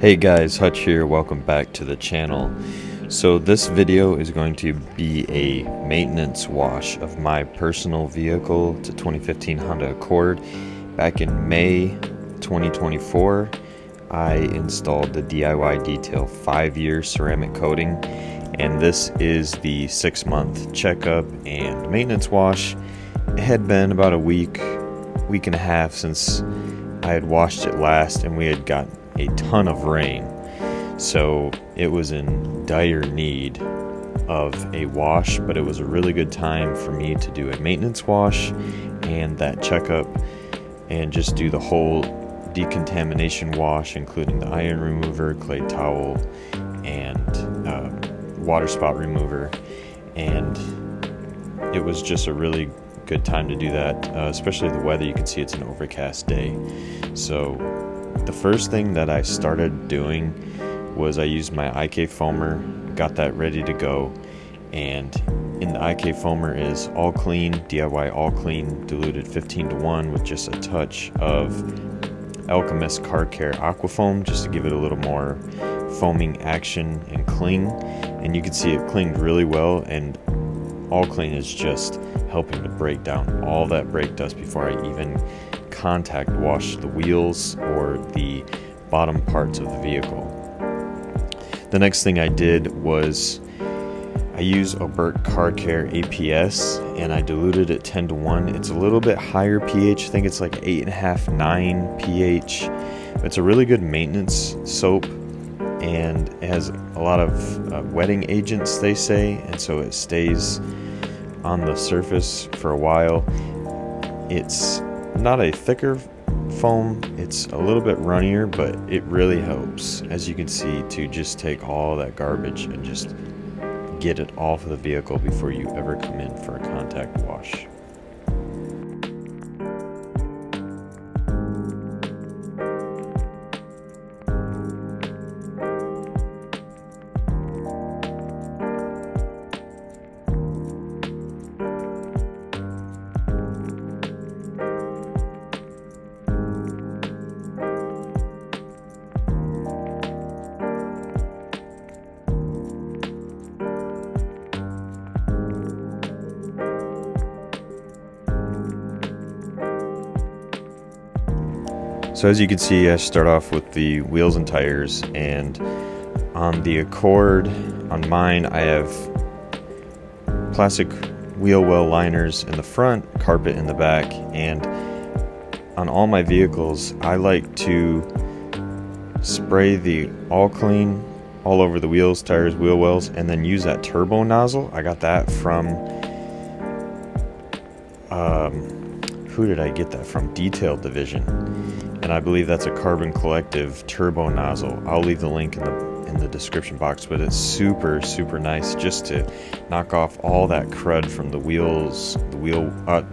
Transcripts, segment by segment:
Hey guys, Hutch here, welcome back to the channel. So this video is going to be a maintenance wash of my personal vehicle. It's a 2015 Honda Accord. Back in May 2024, I installed the DIY Detail 5-year ceramic coating, and this is the 6-month checkup and maintenance wash. It had been about a week and a half since I had washed it last, and we had gotten a ton of rain, so it was in dire need of a wash. But it was a really good time for me to do a maintenance wash and that checkup and just do the whole decontamination wash, including the iron remover, clay towel, and water spot remover. And it was just a really good time to do that, especially the weather. You can see it's an overcast day. So the first thing that I started doing was I used my AQUAFOAMer, got that ready to go, and in the AQUAFOAMer is all clean, DIY all clean, diluted 15:1 with just a touch of Alchemist Car Care AQUAFOAM just to give it a little more foaming action and cling. And you can see it clinged really well, and all clean is just helping to break down all that brake dust before I even contact wash the wheels or the bottom parts of the vehicle. The next thing I did was I used Obert Car Care APS, and I diluted it 10:1. It's a little bit higher pH. I think it's like 8.5, 9 pH. It's a really good maintenance soap, and it has a lot of wetting agents, they say, and so it stays on the surface for a while. It's not a thicker foam, it's a little bit runnier, but it really helps, as you can see, to just take all that garbage and just get it off of the vehicle before you ever come in for a contact wash. So as you can see, I start off with the wheels and tires, and on the Accord, on mine, I have plastic wheel well liners in the front, carpet in the back, and on all my vehicles, I like to spray the all clean all over the wheels, tires, wheel wells, and then use that turbo nozzle. I got that from who did I get that from? Detail Division. And I believe that's a Carbon Collective turbo nozzle. I'll leave the link in the description box, but it's super nice just to knock off all that crud from the wheels,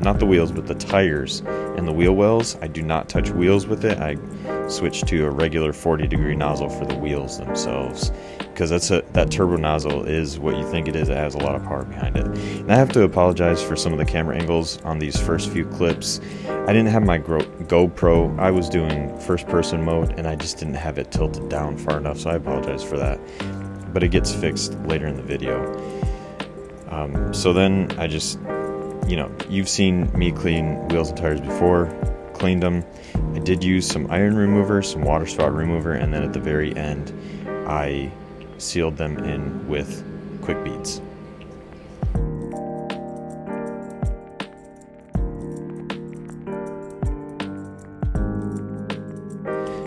not the wheels, but the tires and the wheel wells. I do not touch wheels with it. I switch to a regular 40-degree nozzle for the wheels themselves, because that turbo nozzle is what you think it is. It has a lot of power behind it. And I have to apologize for some of the camera angles on these first few clips. I didn't have my GoPro. I was doing first-person mode, and I just didn't have it tilted down far enough, so I apologize for that. But it gets fixed later in the video. So then I just, you've seen me clean wheels and tires before, cleaned them. I did use some iron remover, some water spot remover, and then at the very end, I sealed them in with quick beads.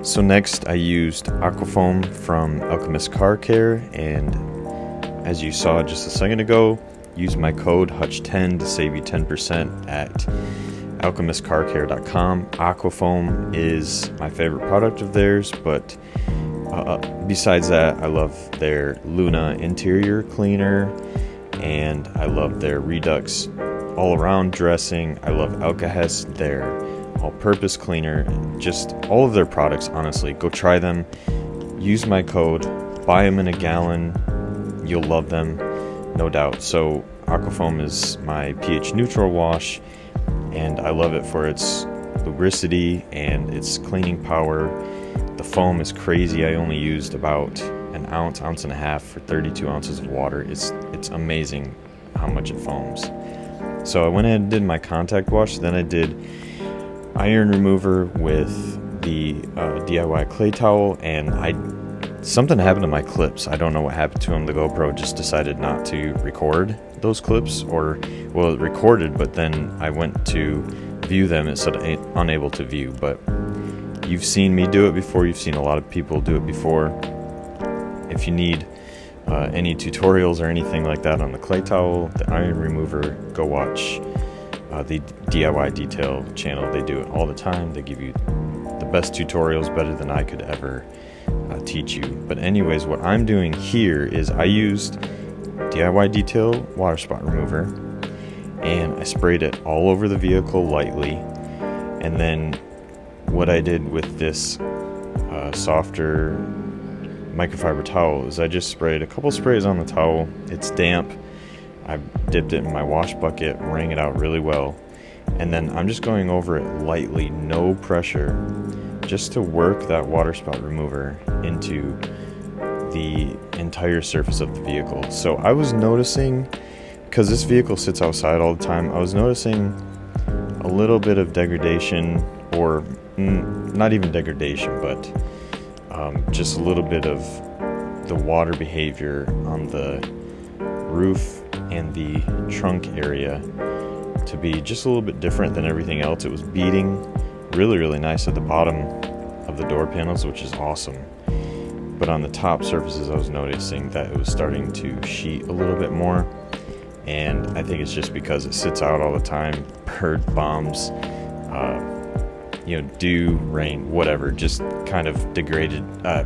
So next I used AQUAFOAM from Alchemist Car Care, and as you saw just a second ago, use my code HUTCH10 to save you 10% at alchemistcarcare.com. AQUAFOAM is my favorite product of theirs, but besides that, I love their Luna interior cleaner, and I love their Redux all-around dressing. I love Alka-Hest, their all-purpose cleaner. Just all of their products, honestly. Go try them. Use my code. Buy them in a gallon. You'll love them, no doubt. So AQUAFOAM is my pH neutral wash, and I love it for its lubricity and its cleaning power. The foam is crazy. I only used about an ounce and a half for 32 ounces of water. It's amazing how much it foams. So I went ahead and did my contact wash. Then I did iron remover with the DIY clay towel, and something happened to my clips. I don't know what happened to them. The GoPro just decided not to record those clips, or, well, it recorded, but then I went to view them. It said unable to view. But you've seen me do it before. You've seen a lot of people do it before. If you need any tutorials or anything like that on the clay towel, the iron remover, go watch the DIY detail channel. They do it all the time. They give you the best tutorials, better than I could ever teach you. But anyways, what I'm doing here is I used DIY detail water spot remover, and I sprayed it all over the vehicle lightly. And then what I did with this softer microfiber towel is I just sprayed a couple sprays on the towel. It's damp. I dipped it in my wash bucket, wring it out really well, and then I'm just going over it lightly, no pressure, just to work that water spot remover into the entire surface of the vehicle. So I was noticing, because this vehicle sits outside all the time, I was noticing a little bit of degradation, or not even degradation, but just a little bit of the water behavior on the roof and the trunk area to be just a little bit different than everything else. It was beading really nice at the bottom of the door panels, which is awesome. But on the top surfaces, I was noticing that it was starting to sheet a little bit more. And I think it's just because it sits out all the time. Bird bombs, dew, rain, whatever, just kind of degraded. I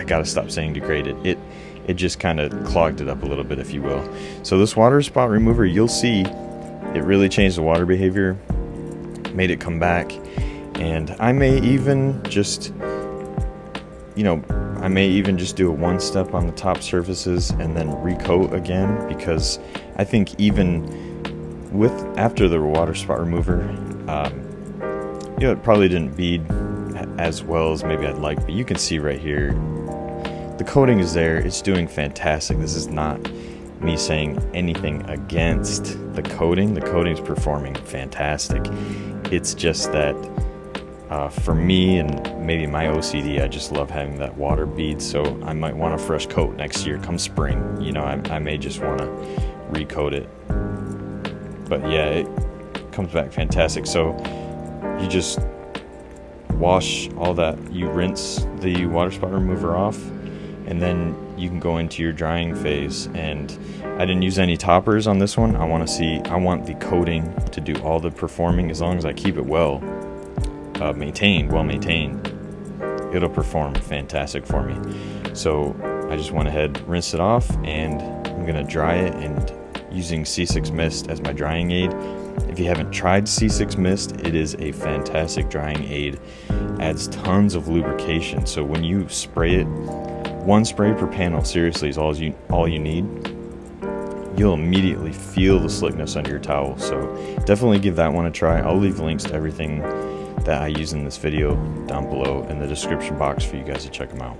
gotta stop saying degraded. It just kind of clogged it up a little bit, if you will. So this water spot remover, you'll see, it really changed the water behavior, made it come back. And I may even just, do a one step on the top surfaces and then recoat again, because I think even after the water spot remover, it probably didn't bead as well as maybe I'd like, but you can see right here, the coating is there. It's doing fantastic. This is not me saying anything against the coating. The coating's performing fantastic. It's just that for me and maybe my OCD, I just love having that water bead, so I might want a fresh coat next year come spring. I may just want to recoat it. But yeah, it comes back fantastic. So you just wash all that, you rinse the water spot remover off, and then you can go into your drying phase. And I didn't use any toppers on this one. I want the coating to do all the performing. As long as I keep it well maintained, it'll perform fantastic for me. So I just went ahead, rinsed it off, and I'm gonna dry it, and using C6 Mist as my drying aid. If you haven't tried C6 Mist, it is a fantastic drying aid. Adds tons of lubrication. So when you spray it, one spray per panel, seriously, is all you need. You'll immediately feel the slickness under your towel. So definitely give that one a try. I'll leave links to everything that I use in this video down below in the description box for you guys to check them out.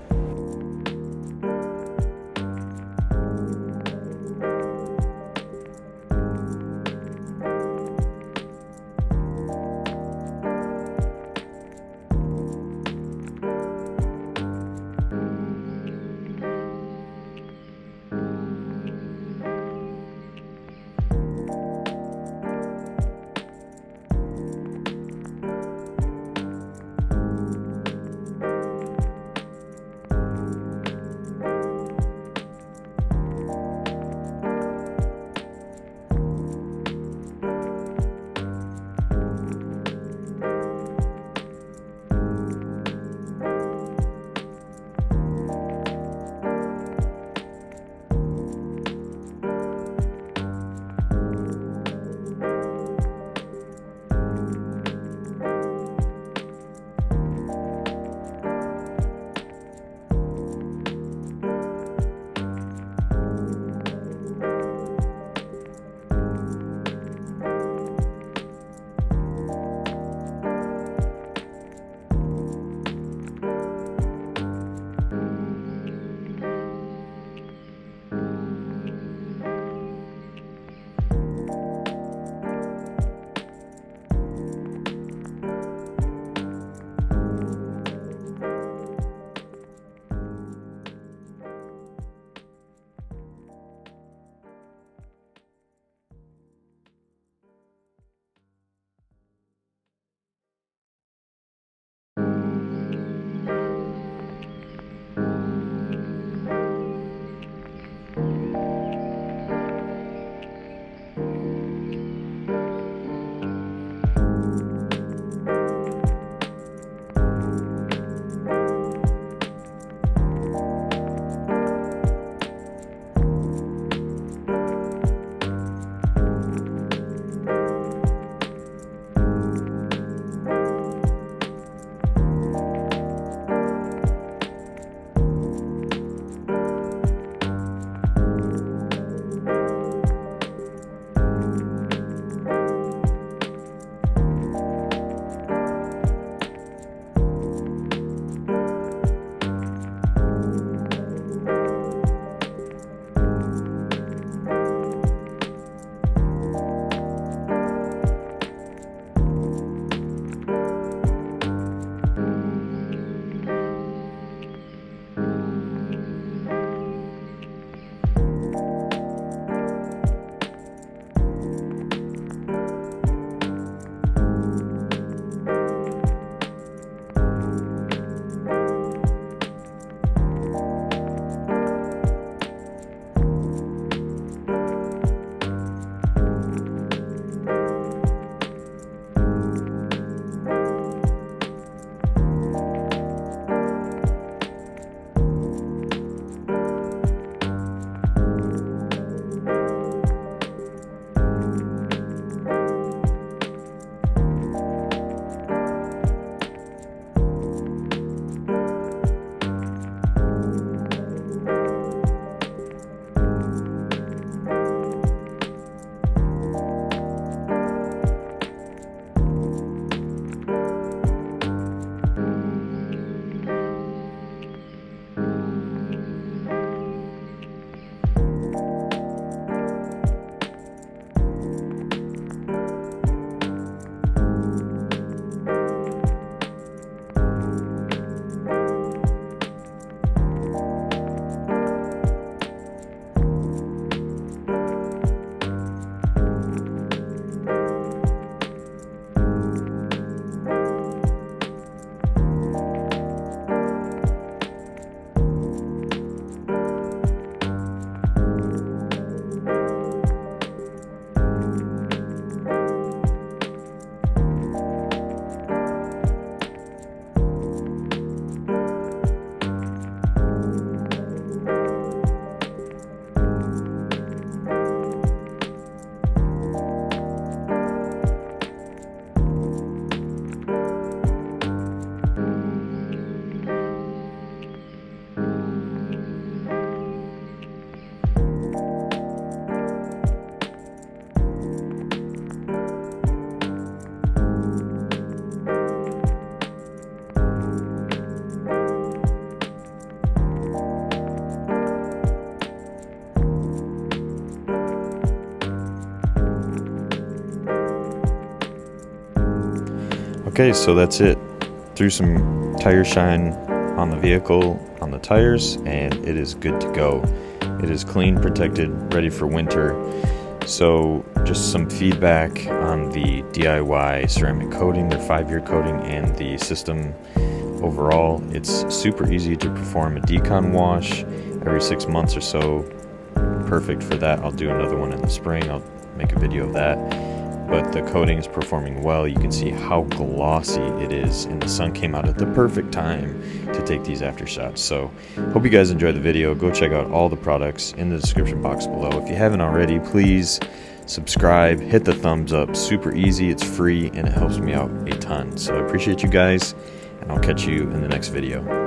Okay, so that's it. Threw some tire shine on the vehicle, on the tires, and it is good to go. It is clean, protected, ready for winter. So just some feedback on the DIY ceramic coating, their 5-year coating, and the system overall. It's super easy to perform a decon wash every 6 months or so. Perfect for that. I'll do another one in the spring. I'll make a video of that. But the coating is performing well. You can see how glossy it is, and the sun came out at the perfect time to take these after shots. So hope you guys enjoyed the video. Go check out all the products in the description box below. If you haven't already, please subscribe, hit the thumbs up. Super easy, it's free, and it helps me out a ton. So I appreciate you guys, and I'll catch you in the next video.